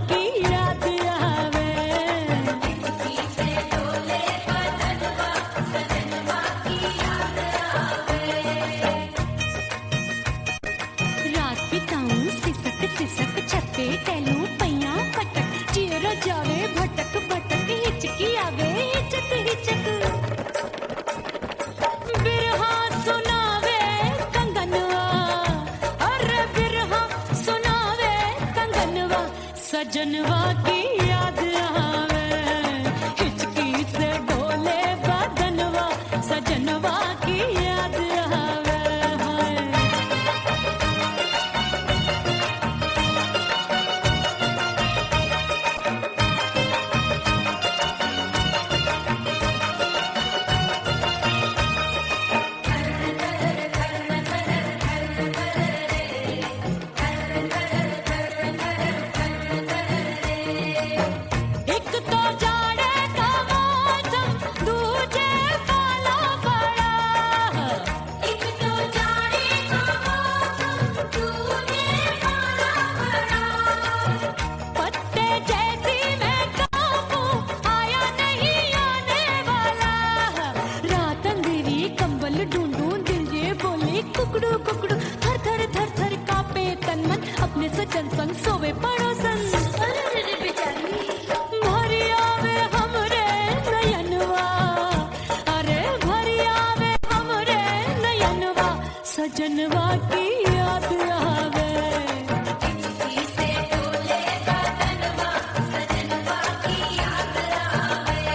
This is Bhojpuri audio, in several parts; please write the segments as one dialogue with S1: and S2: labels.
S1: की याद आवे।
S2: से डोले बदनवा सजनवा की याद आवे।
S1: रात बिताऊं सिसक सिसक छत्ते टहलूं पैया पटक चिर जावे भटक भटक हिचकी आवे हिचक हिचक। बिरहा सुनावे कंगनवा अरे बिरहा सुनावे कंगनवा सजनवा की याद आवे। हिचकी से डोले बदनवा सजनवा की याद आवे। हाय एक तो जाड़े का मौसम दूजे पाला बड़ा।
S2: एक तो जाड़े का मौसम दूजे पाला बड़ा।
S1: पत्ते जैसी मैं कांपूं आया नहीं आने वाला। रात अंधेरी कंबल ढूंढूं दिल ये बोले कुकड़ू कुकड़ू थर थर थर थर कांपे तन मन अपने सजन संग सोवे पड़ोसन।
S2: अरे बेचारी
S1: भरी आवे हमरे नयनवा अरे भरी आवे हमरे नयनवा सजनवा की याद आवे।
S2: से डोले बदनवा सजनवा की याद आवे।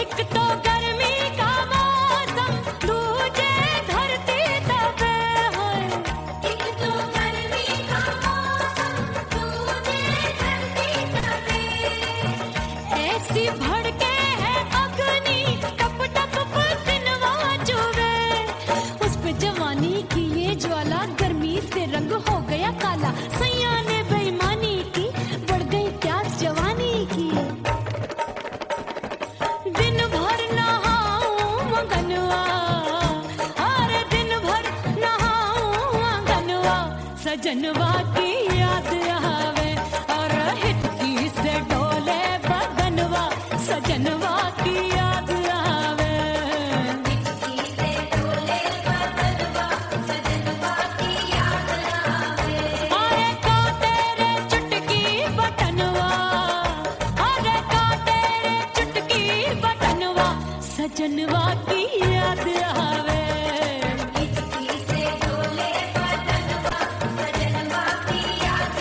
S1: एक तो गर्मी का मौसम दूजे धरती तपे है।
S2: एक तो गर्मी का मौसम दूजे धरती तपे।
S1: ऐसी भड़के है अग्नि टप टप पसीनवा चुवे। उस पे जवानी की ये ज्वाला गर्मी से रंग हो गया काला। सैया ने बेईमानी की बढ़ गई प्यास जवानी की। दिन भर नहाऊं आंगनवा अरे दिन भर नहाऊं आंगनवा सजनवा की याद आवे। और हिचकी से डोले बदनवा सजनवा की याद आवे।
S2: से डोले बदनवा सजनवा की याद आवे।
S1: अरे का तेरे चुटकी बटनवा अरे का तेरे चुटकी बटनवा सजनवा की याद आवे।
S2: से डोले बदनवा सजनवा की याद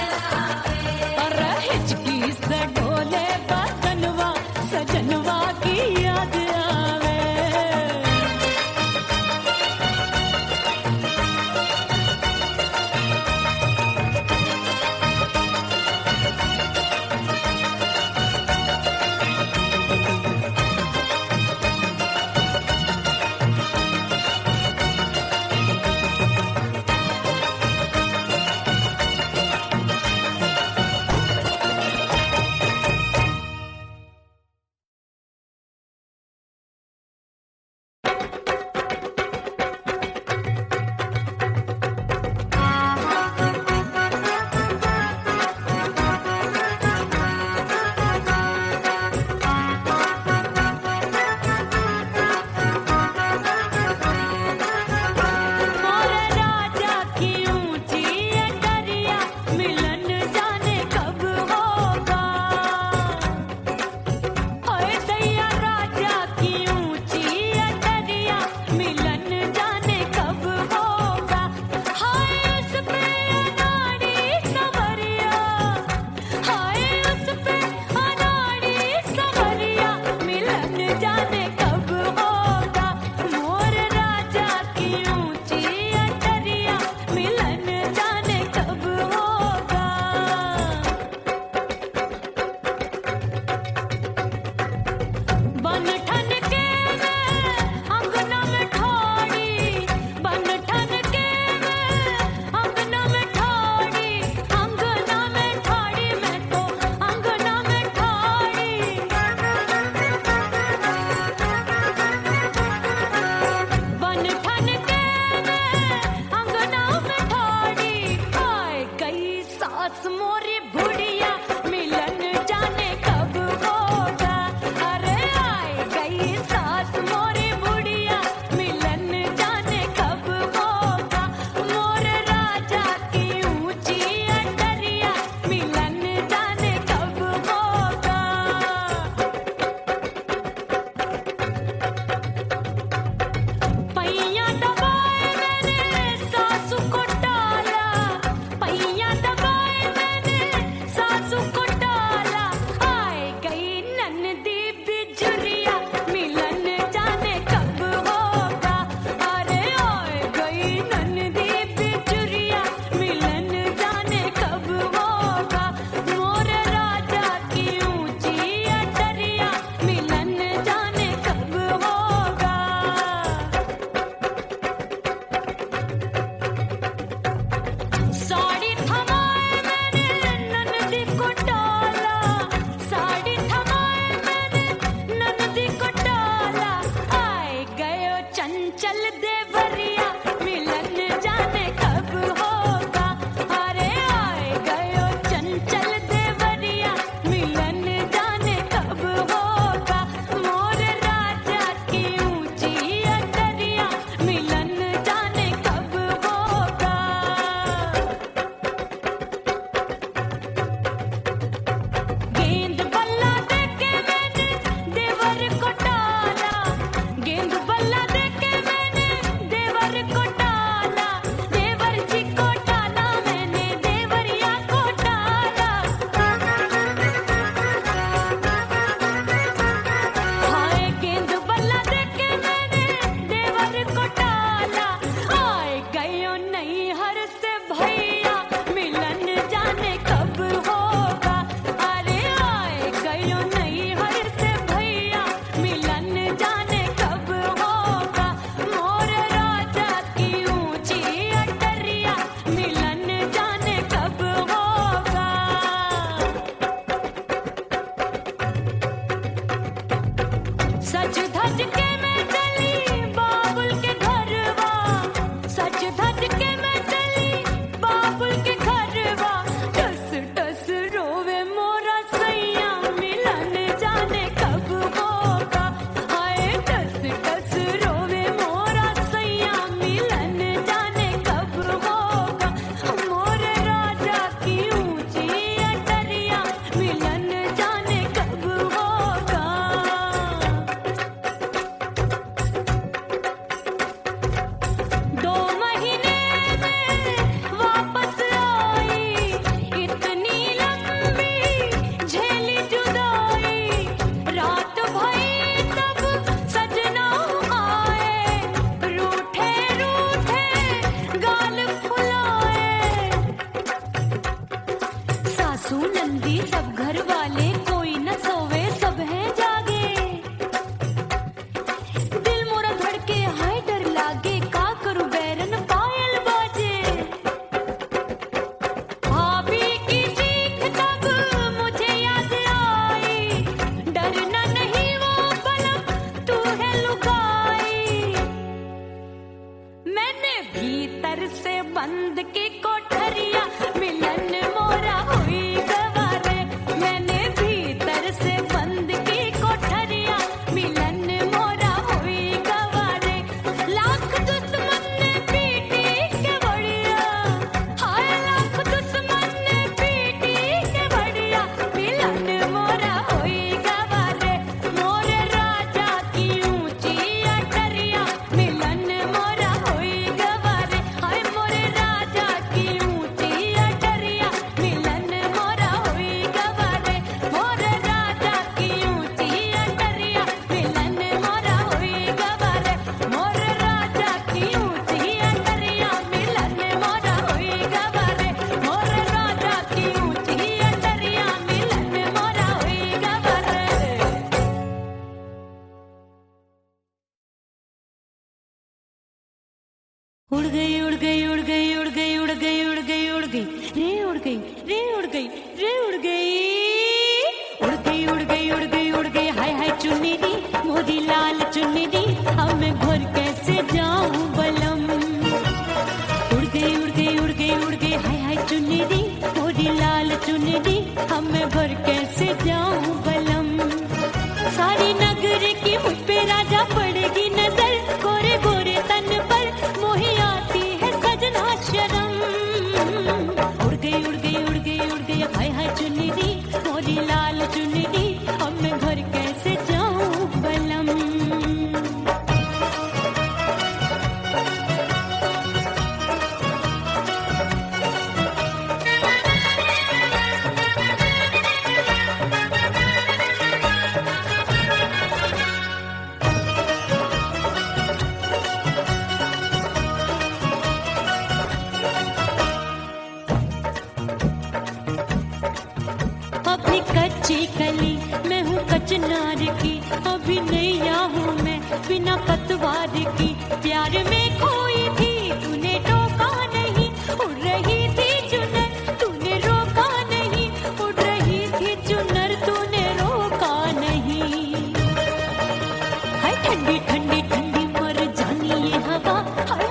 S1: अटरिया मिलन जाने कब होगा। अरे आए गयो चंचल देवरिया मिलन जाने कब होगा। मोर राजा की ऊंची अटरिया मिलन जाने कब होगा। गेंद बल्ला देके मैंने देवर को टाला, गेंद बल्ला देके मैंने देवर को टाला, देवर जी को टाला मैंने देवरिया को टाला। हाय गेंद बल्ला देके मैंने देवर को टाला। आए गयो नहीं हर से भैया मिलन जाने कब होगा। अरे आए गयो नहीं हर से भैया मिलन जाने कब होगा। मोर राजा की ऊंची अटरिया मिलन जाने कब होगा। सच धज के मैं चली बाबुल के घरवा, सच धज के मैं चली बाबुल के घरवा। टस टस रोवे मोरा सैया मिलन जाने कब होगा। हाय टस टस रोवे मोरा सैया मिलन जाने कब होगा। मोर राजा की ऊंची अटरिया मिलन जाने कब होगा। 2 महीने में वापस आई, इतनी लंबी झेली जुदाई। रात भई तब सजना आए, रूठे रूठे गाल फुलाए। सासू नंदी सब घर वाले कोई न सोवे सब हैं जागे। दिल मोरा धड़के हाय डर लागे, का करूं बैरन पायल बाजे। भाभी की चीख तब मुझे याद आई, डरना नहीं वो बलम तू है लुगाई। मैंने भीतर से बंद की कोठरिया मिलन मोरा हुई गवारे। मैंने भीतर से बंद की कोठरिया मिलन मोरा हुई गवारे। लाख दुश्मन ने पीटी के बढ़िया, हाय लाख दुश्मन ने पीटी के बढ़िया मिलन मोरा हुई गवारे। मोर राजा की ऊंची अटरिया मिलन मोरा हुई गवारे। हाय मोर राजा की ऊंची अटरिया मिलन मोरा हुई गवारे। मोर राजा की ऊंची अटरिया मिलन मोरा हुई गवारे। मोर राजा की ऊंची अटरिया मिलन मोरा हुई गवारे। मोर राजा की ऊंची अटरिया मिलन मोरा हुई गवारे। उड़ गई उड़ गई उड़ गई उड़ गई उड़ गई उड़ गई उड़ गई रे उड़ गई रे उड़ गई रे उड़ गई उड़ गई उड़ गई उड़ गई उड़ गई। हाय हाय चुन्नी मोरी लाल चुन्नी, अब मैं घर कैसे जाऊं बलम। उड़ गई उड़ गई उड़ गई उड़ गई हाय हाय चुन्नी मोरी लाल चुन्नी, अब मैं घर कैसे जाऊं बलम। सारी नगर की मुझ पे राजा पड़ेगी नजर, गोरे गोरे तन पर मोही आती है सजना शर्म। उड़ गई उड़ गई उड़ गई उड़ गई हाय हाय चुन्नी मोरी लाल चुन्नी, अब मैं घर कैसे जाऊं बलम। अभी कच्ची कली मैं हूँ कचनार की, अभी नैया हूँ मैं बिना पतवार की। प्यार में खोई थी तूने टोका नहीं, उड़ रही थी चुनर तूने रोका नहीं, उड़ रही थी चुनर तूने रोका नहीं। हाय ठंडी ठंडी ठंडी मर जानी ये हवा, हाय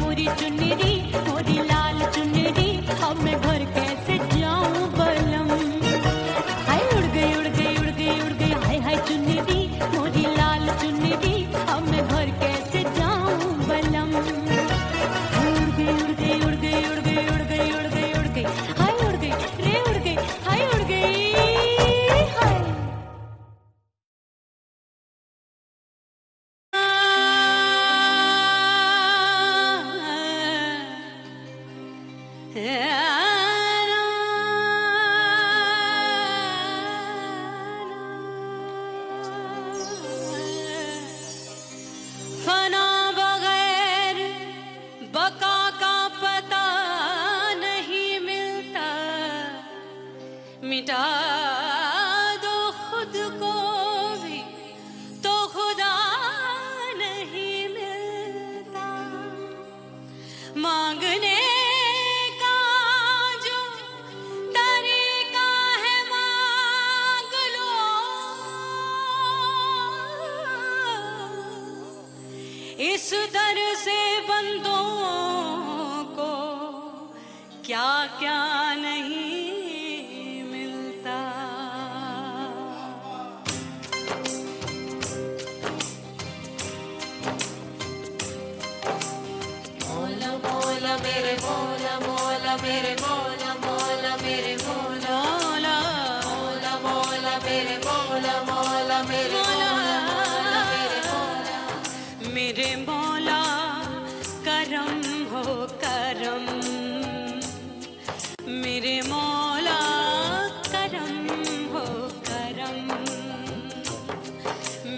S1: मोरी चुनरी मोरी लाल चुनरी, अब मैं घर कैसे जाऊं बलम। हाय उड़ गई उड़ गई उड़ गई उड़ गई, हाय हाय चुनरी मोरी लाल चुनरी, अब मैं घर कैसे जाऊं बलम। उड़ गई उड़ गई उड़ गई उड़ गई उड़ गई उड़ गई उड़ गई, हाय उड़ गई रे उड़ गई, हाय उड़ गई हाय।
S2: फना बगैर बका का पता नहीं मिलता, मिटा दो खुद को भी तो खुदा नहीं मिलता। मांगने का जो तरीका है मांग लो, इस दर से बंदों को क्या क्या नहीं मिलता। मौला मौला मेरे मौला मौला मेरे मौला मौला मेरे मौला मौला मौला मेरे मौला मौला मेरे मौला मेरे मौला।
S1: मेरे मौला करम हो करम, मेरे मौला करम हो करम,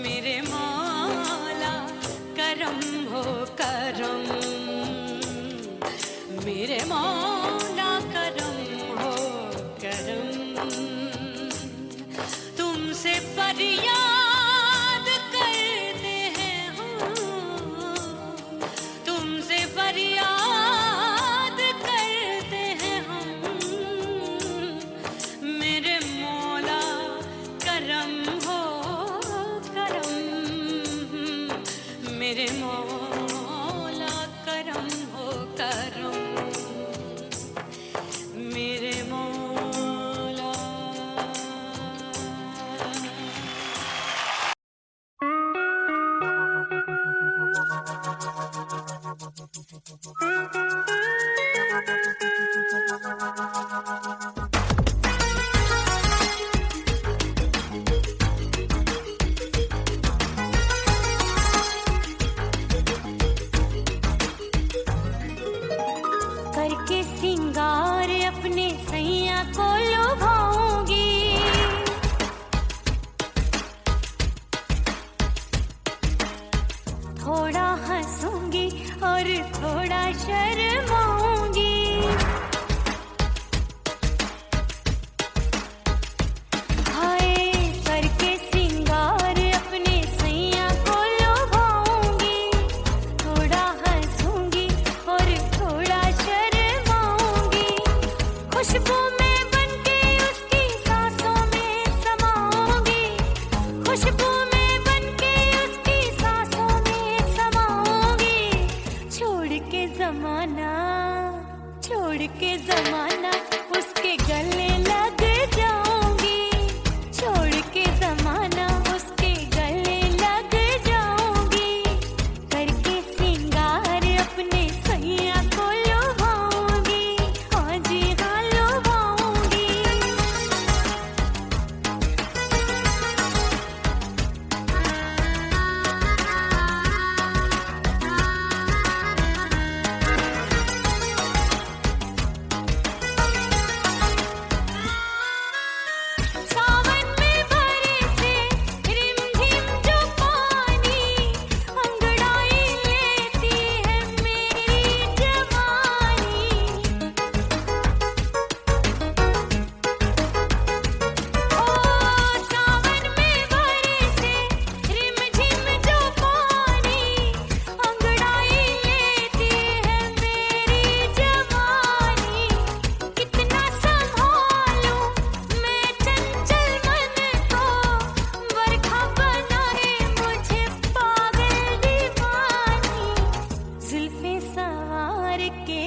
S1: मेरे मौला करम हो करम, मेरे मौला करम हो करम। तुमसे फरियाद करते हैं हम, तुमसे फरियाद करते हैं हम, मेरे मौला करम हो करम, मेरे मौला करम हो करम, मेरे मौला। करके सिंगार अपने सैया को लुभाऊंगी, थोड़ा हंसूंगी और थोड़ा शर्माऊंगी। हाय करके सिंगार अपने सैया को लुभाऊंगी, थोड़ा हंसूंगी और थोड़ा शर्माऊंगी। खुशबू में बनके उसकी सांसों में समाऊंगी, खुशबू में बनके उसकी सांसों में समाऊंगी। छोड़ के जमाना उसके गले लग जाऊंगी, छोड़ के जमाना उसके गले लग जाऊंगी। करके सिंगार अपने सैया को लुभाऊंगी, हाँ जी हाँ लुभाऊंगी। के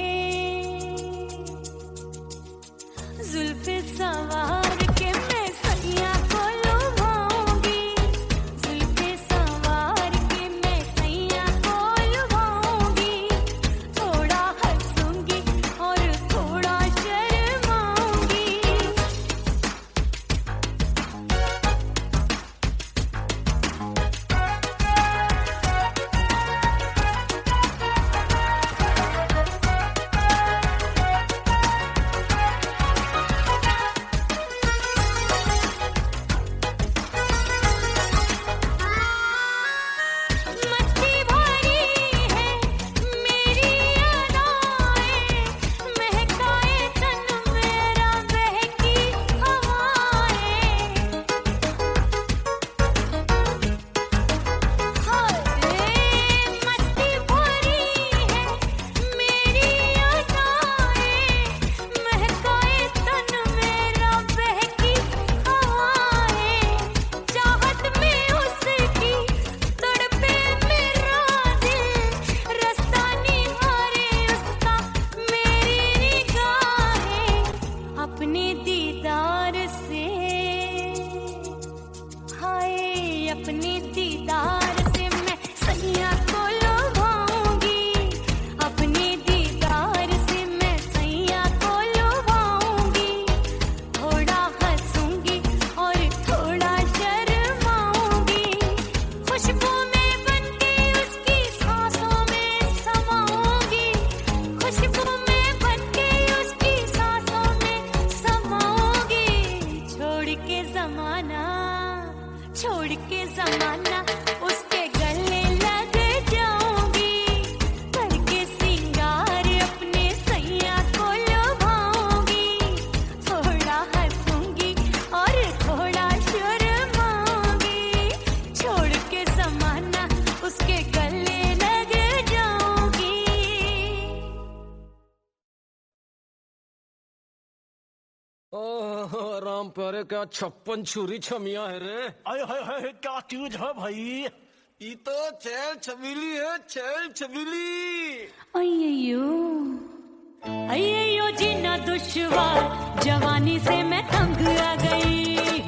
S1: जुल्फे सवार के मैं सैया को लुभाऊंगी, जुल्फे सवार के मैं सैया को लुभाऊंगी, थोड़ा हंसूंगी और थोड़ा शर्माऊंगी। मस्ती भरी है मेरी अदाएं, महकाए तन मेरा बहकी हवाएं। हाय मस्ती भरी है मेरी अदाएं, महकाए तन मेरा बहकी हवाएं। चाहत में उसकी तड़पे मेरा दिल, रास्ता निहारे उसका मेरी निगाहें। अपने दीदार से हाय अपने दीदार से मैं सैया को लुभाऊंगी, अपने दीदार से मैं सैया को लुभाऊंगी, थोड़ा हंसूंगी और थोड़ा शर्माऊंगी। खुशबू में बनके उसकी सांसों में समाऊंगी, खुशबू में बनके उसकी सांसों में समाऊंगी। छोड़ के जमाना उसके गले लग जाऊंगी, करके सिंगार अपने सैया को लुभाऊंगी, थोड़ा हंसूंगी और थोड़ा शर्माऊंगी। छोड़ के जमाना उसके गले लग जाऊंगी।
S3: ओह राम प्यारे क्या 56 छुरी छमिया है रे।
S4: आय हाय हाय क्या चीज है भाई?
S3: ये तो चैल छबीली है, चैल छबीली।
S1: अय्यो जीना दुश्वार, जवानी से मैं तंग आ गई।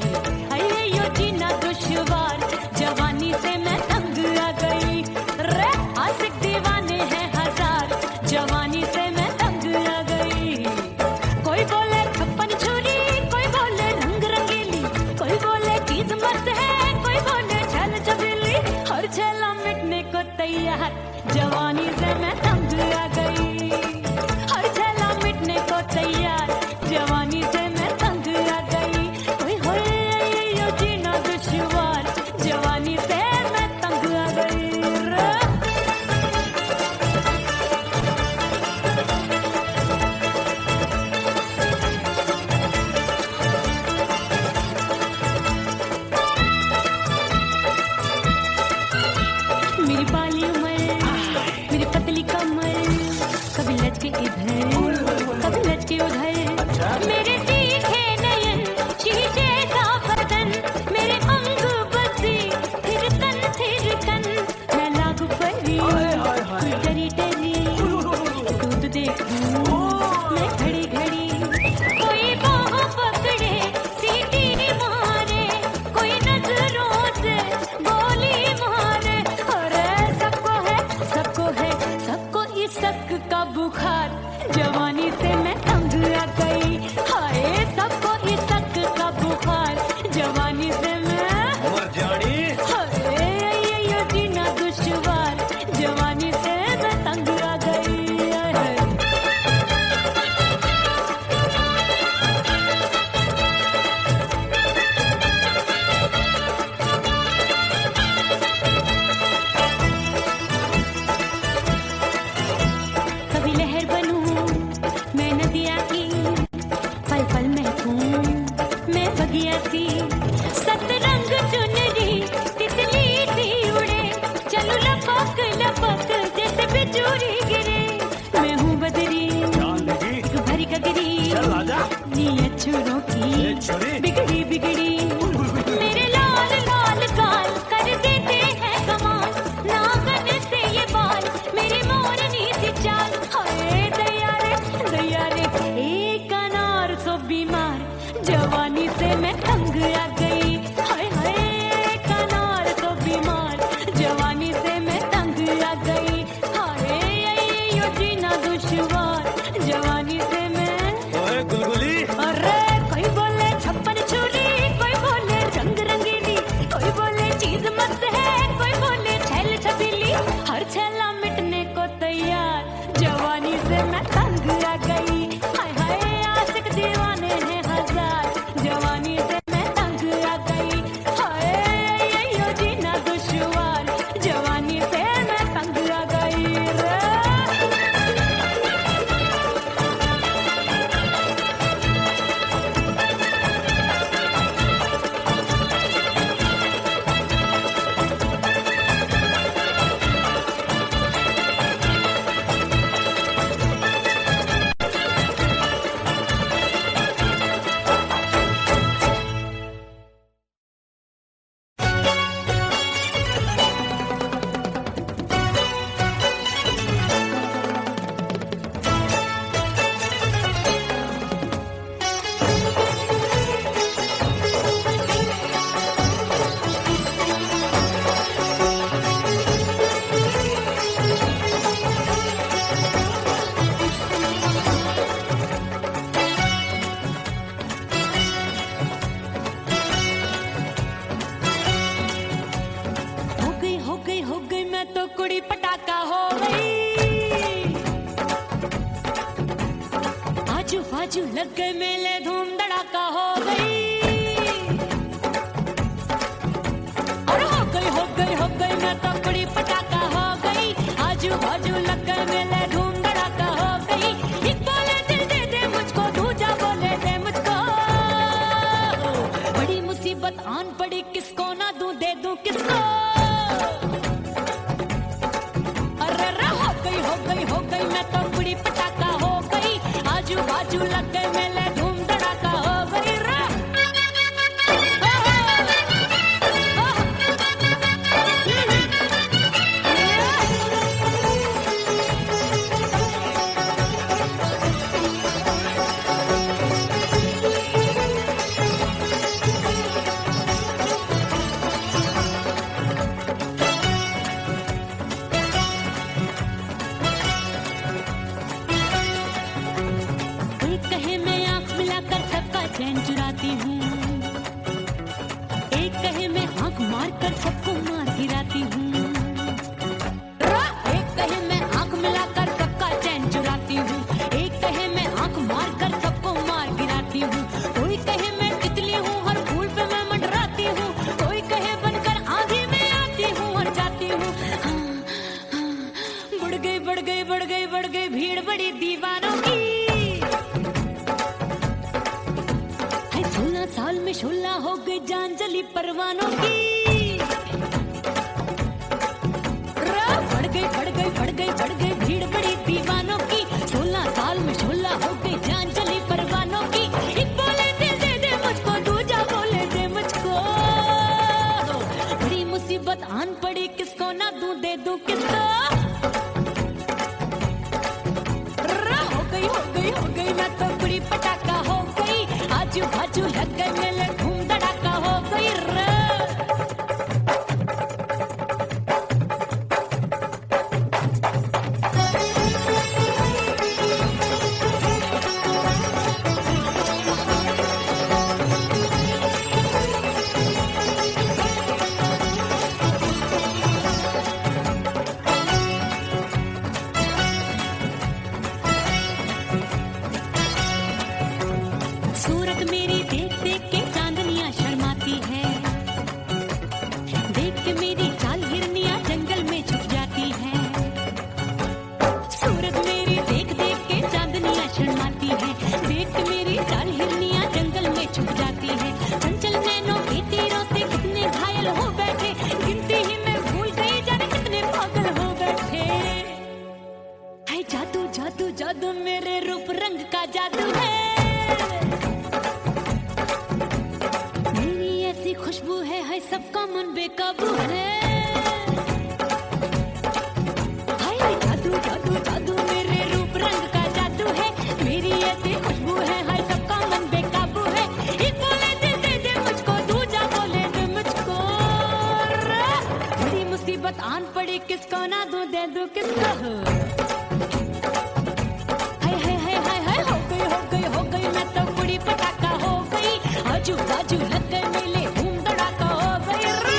S1: अय्यो जीना दुश्वार, जवानी से मैं तंग आ गई। रे आशिक दीवाने हैं हजार, जवानी से मैं तंग आ गई। कोई बोले 56 छुरी, कोई बोले रंग रंगीली, कोई बोले चीज मस्त है, कोई बोले छल छबीली। हर छला मिटने को तैयार, जवानी से मैं तंग आ गई। हर छला मिटने को तैयार, जवानी से मैं तंग आ गई। ओए होए ये जीना दुश्वार, जवानी से मैं तंग आ गई। मेरी बाली उमर, मेरी पतली कमर, कभी लचके इधर कभी लचके उधर। मेरे तीखे नयन, शीशे का बदन, मेरे अंग बसे थिरकन थिरकन। मैं लागू परी डरी डरी, दूध देखूं मैं घड़ी घड़ी। कोई बाह पकड़े सीटी मारे, कोई नजरों से गोली मारे। अरे सबको इसक का बुखार, जवानी से मैं तंग आ गई। हाय सबको इसक का बुखार, जवानी से मैं
S4: मर जानी।
S1: हाय ये जीना दुश्वार, जवानी से मैं तंग आ गई। कभी लहर बनूं मैं नदिया की, पल पल महकूं मैं बगिया सी। सतरंग चुनरी तितली सी उड़े, चलू लपक लपक जैसे बिजली गिरे। मैं हूँ बदरी भरी गगरी, नीयत छुरों की बिगड़ी बिगड़ी। मेरे लाल लाल गाल कर देते हैं कमाल, नागन से ये बाल मेरी मोरनी सी चाल। हाय आजू बाजू लग गए मेले, धूम धड़ाका हो गई। और हो गई मैं तो बड़ी पटाखा हो गई। आजू बाजू लग गए मेले, धूम धड़ाका हो गई। एक बोले दिल दे दे मुझको, दूजा बोले दे मुझको। बड़ी मुसीबत आन पड़ी, किसको ना दूं दे दूं किसको। अरे हो गई मैं तो बड़ी पटाखा हो गई। आजू बाजू लग गए मेले, धूम धड़ाका हो गई रे। कोई कहे मैं आंख मिलाकर सबका चैन चुराती हूँ, एक कहे मैं आंख मारकर सबको मार गिराती हूँ। एक कहे मैं आंख मिलाकर सबका चैन चुराती हूँ, एक कहे मैं आंख मारकर सबको मार गिराती हूँ। कोई कहे मैं तितली हूँ, हर फूल पे मैं मंडराती हूँ। कोई कहे बनकर आंधी में आती हूँ और जाती हूँ। बढ़ गई भीड़ बड़ी दीवानों की। 16 साल में शोला हो गई जान जली परवानों की। बढ़ गई भीड़ बड़ी दीवानों की। 16 साल में शोला हो गई जान जली परवानों की। एक बोले दिल दे दे मुझको, दूजा बोले दे मुझको। बड़ी मुसीबत आन पड़ी, किसको ना दूं दे दूं किसको। हो गई मैं तो बड़ी पटाखा हो गई। आजू बाजू लग गए मेले, धूम धड़ाका हो गई रे। सूरत मेरी देख देख के चांदनियां शर्माती है। देख के मेरी चाल हिरनियां जंगल में छुप जाती है। सूरत मेरी देख देख के चांदनियां शर्माती है। देख के मेरी चाल हिरनियां जंगल में छुप जाती है। चंचल नैनों के तीरों से कितने घायल हो बैठे, गिनती ही मैं भूल गई जाने कितने पागल हो बैठे। हाय जादू जादू जादू मेरे रूप रंग का जादू है। खुशबू है हाय सबका मन बेकाबू है। हाय जादू जादू जादू मेरे रूप रंग का जादू है। मेरी ऐसी खुशबू है हाय सबका मन बेकाबू है। एक बोले दिल दे दे मुझको, दूजा बोले दे मुझको। बड़ी मुसीबत आन पड़ी, किसको ना दूं दे दूं किसको। हो गई मैं तो बड़ी पटाखा हो गई। आजू बाजू लग गए मेले, धूम धड़ाका हो गई रे।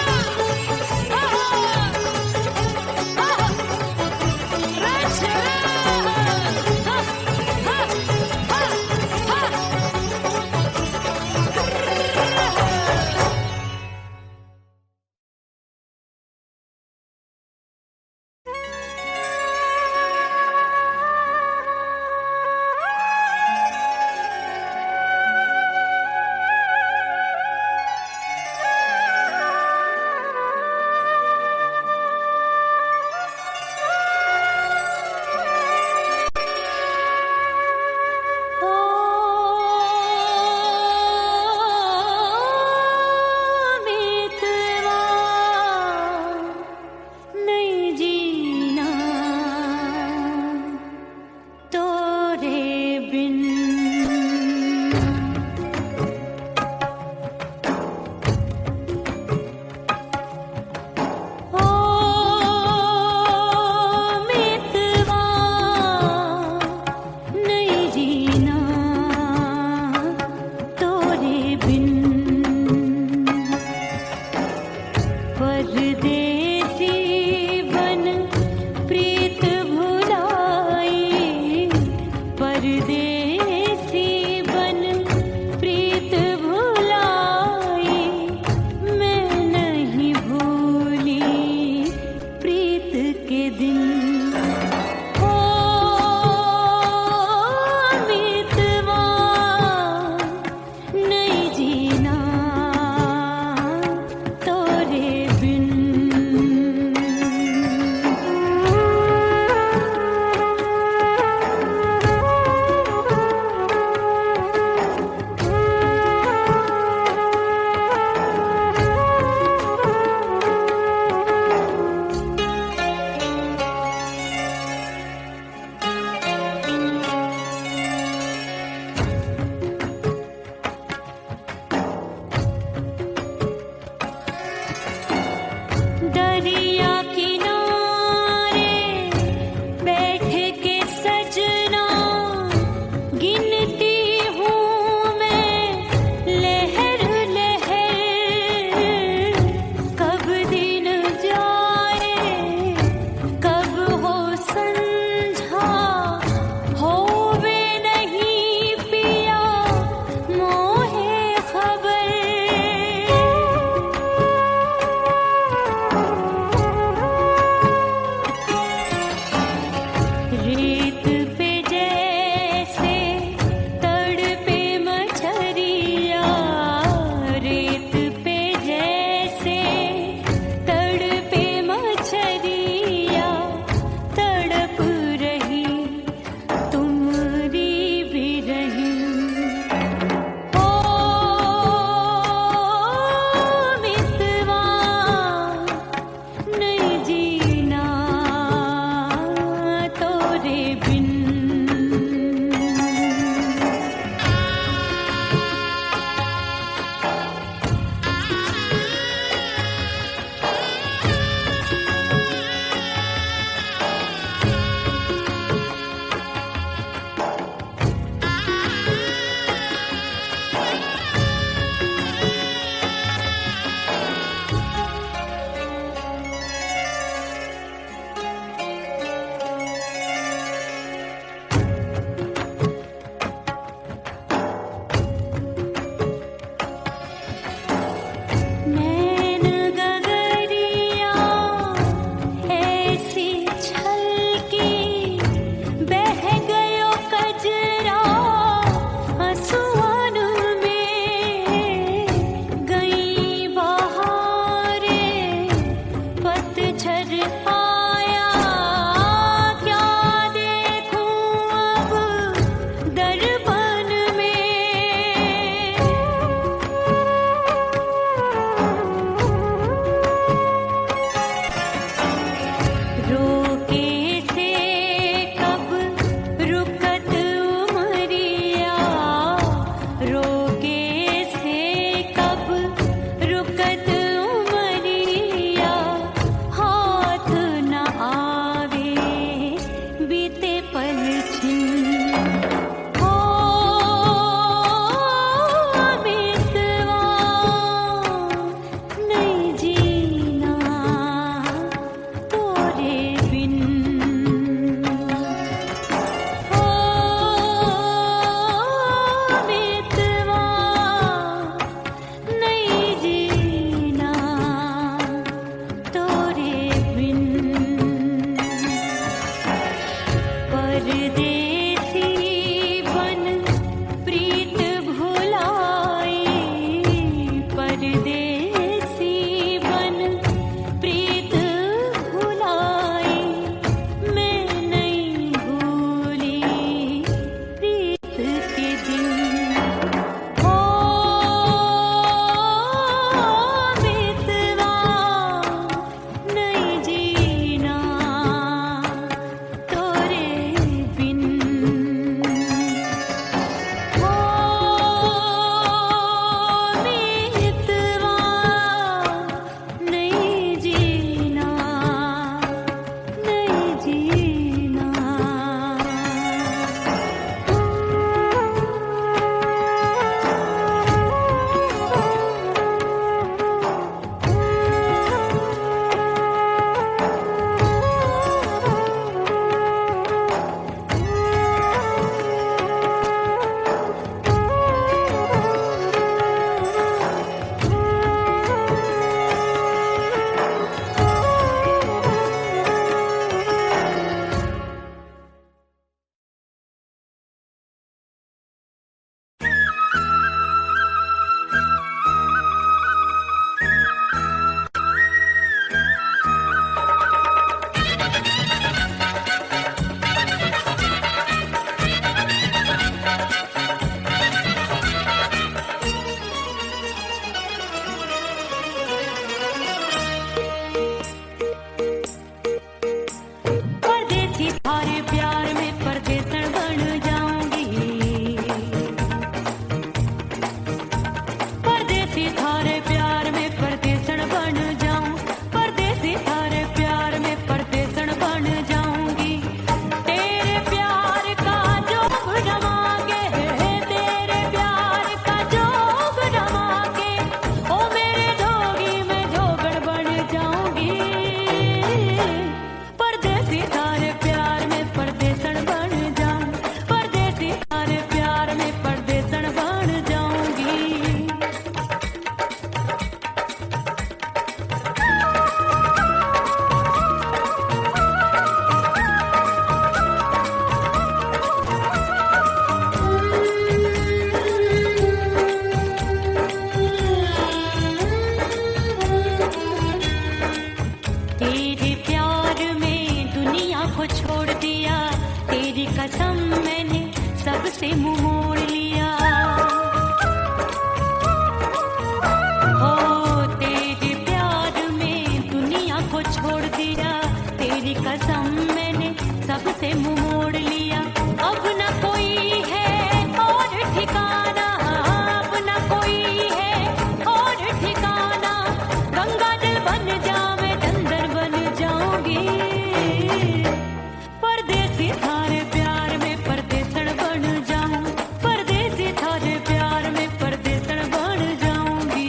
S1: परदेसी से मुंह मोड़ लिया। हो तेरे प्यार में दुनिया को छोड़ दिया, तेरी कसम मैंने सबसे मुंह मोड़ लिया। अब न कोई है और ठिकाना, अब न कोई है और ठिकाना। गंगा जल बन जावे चंदर बन जाऊंगी, परदेसी थारे प्यार में परदेसण बन जाऊं, परदेसी थारे प्यार में परदेसण बन जाऊंगी।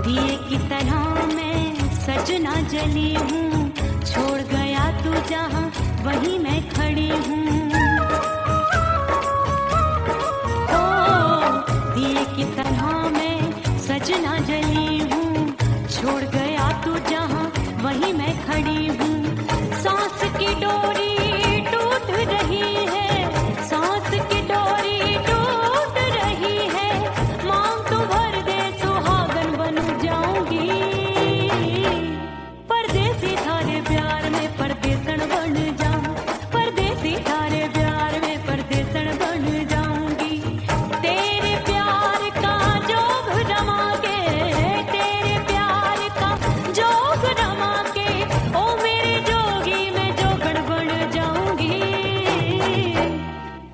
S1: दिए की तरह मैं सजना जली हूँ, छोड़ गया तू जहाँ वहीं मैं खड़ी हूँ। ओ दिए की तरह मैं सजना जली हूँ, छोड़ गया तू जहाँ वहीं मैं खड़ी हूँ। सांस की डोरी टूट रही है, सांस की डोरी टूट रही है। मांग तू भर दे सुहागन बन जाऊंगी, परदेसी थारे प्यार में परदेसण बन जाऊं, परदेसी थारे प्यार में परदेसण बन जाऊंगी। तेरे प्यार का जोग रमा के, तेरे प्यार का जोग रमा के, ओ मेरे जोगी मैं जोगण बन जाऊंगी,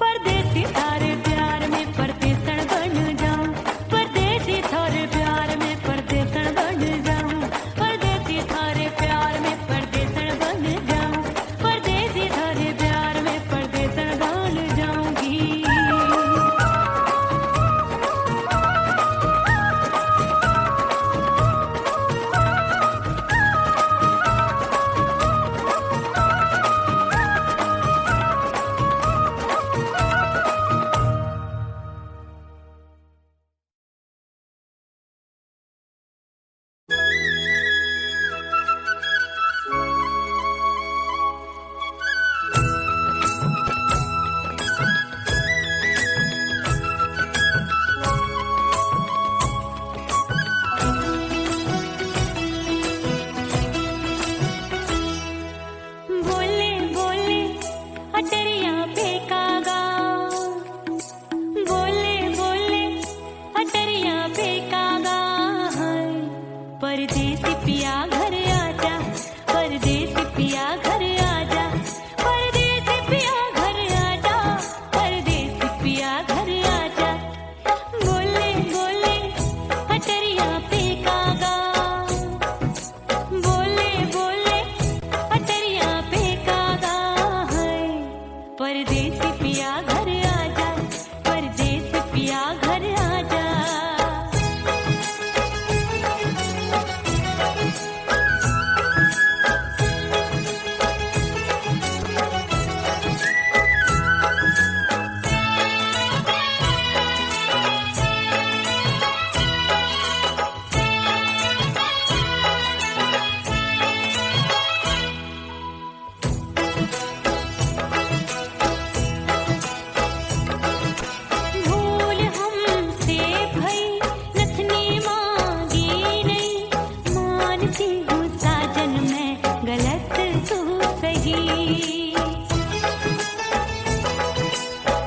S1: परदेसी थारे प्यार में परदेसण बन जाऊं, परदेसी थारे प्यार में परदेसण बन जाऊं, परदेसी थारे प्यार में परदेसण बन जाऊं, परदेसी थारे प्यार में परदेसण बन जाऊंगी। बोले बोले अटरिया फेंकागा, बोले बोले अटरिया फेंकागा। परदेसी पिया घर आजा, परदेसी पिया घर आजा, परदेसी पिया घर आजा, परदेसी पिया घर आजा। बोले बोले अटरिया फेंकागा, बोले बोले अटरिया फेंकागा है। परदेसी पिया घर आजा, परदेसी पिया घर आजा। भूल हमसे भई नथनी मांगी नहीं, मानती हूँ साजन मैं गलत तू सही।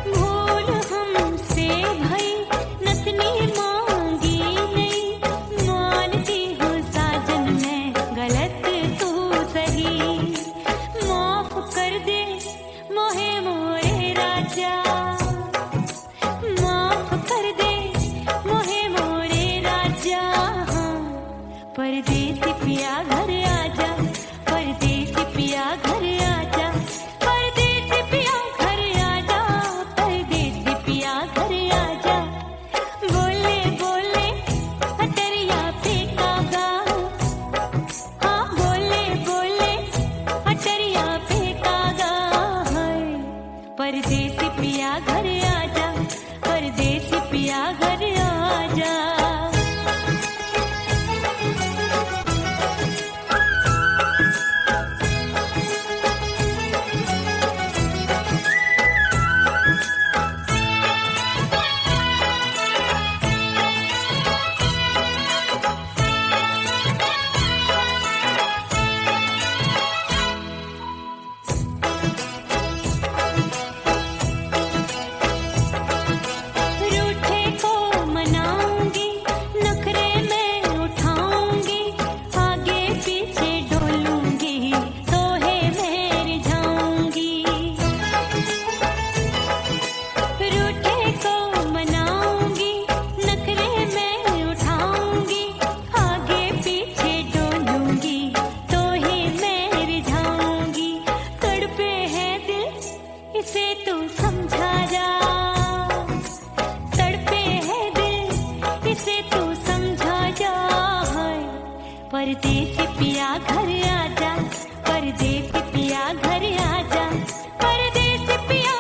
S1: भूल हमसे भई नथनी मांगी नहीं, मानती हूँ साजन मैं गलत तू सही। माफ कर दे मोहे मोरे राजा, माफ कर दे मोहे मोरे राजा। परदेसी पिया घर आजा, परदेसी पिया घर आजा, परदेसी पिया घर आजा, परदेसी पिया घर आजा। बोले बोले अटरिया फेंकागा, हाँ बोले बोले अटरिया फेंकागा है। परदेसी पिया घर आजा, परदेसी पिया घर आजा। परदेसी पिया घर आजा, परदेसी पिया घर आजा, परदेसी पिया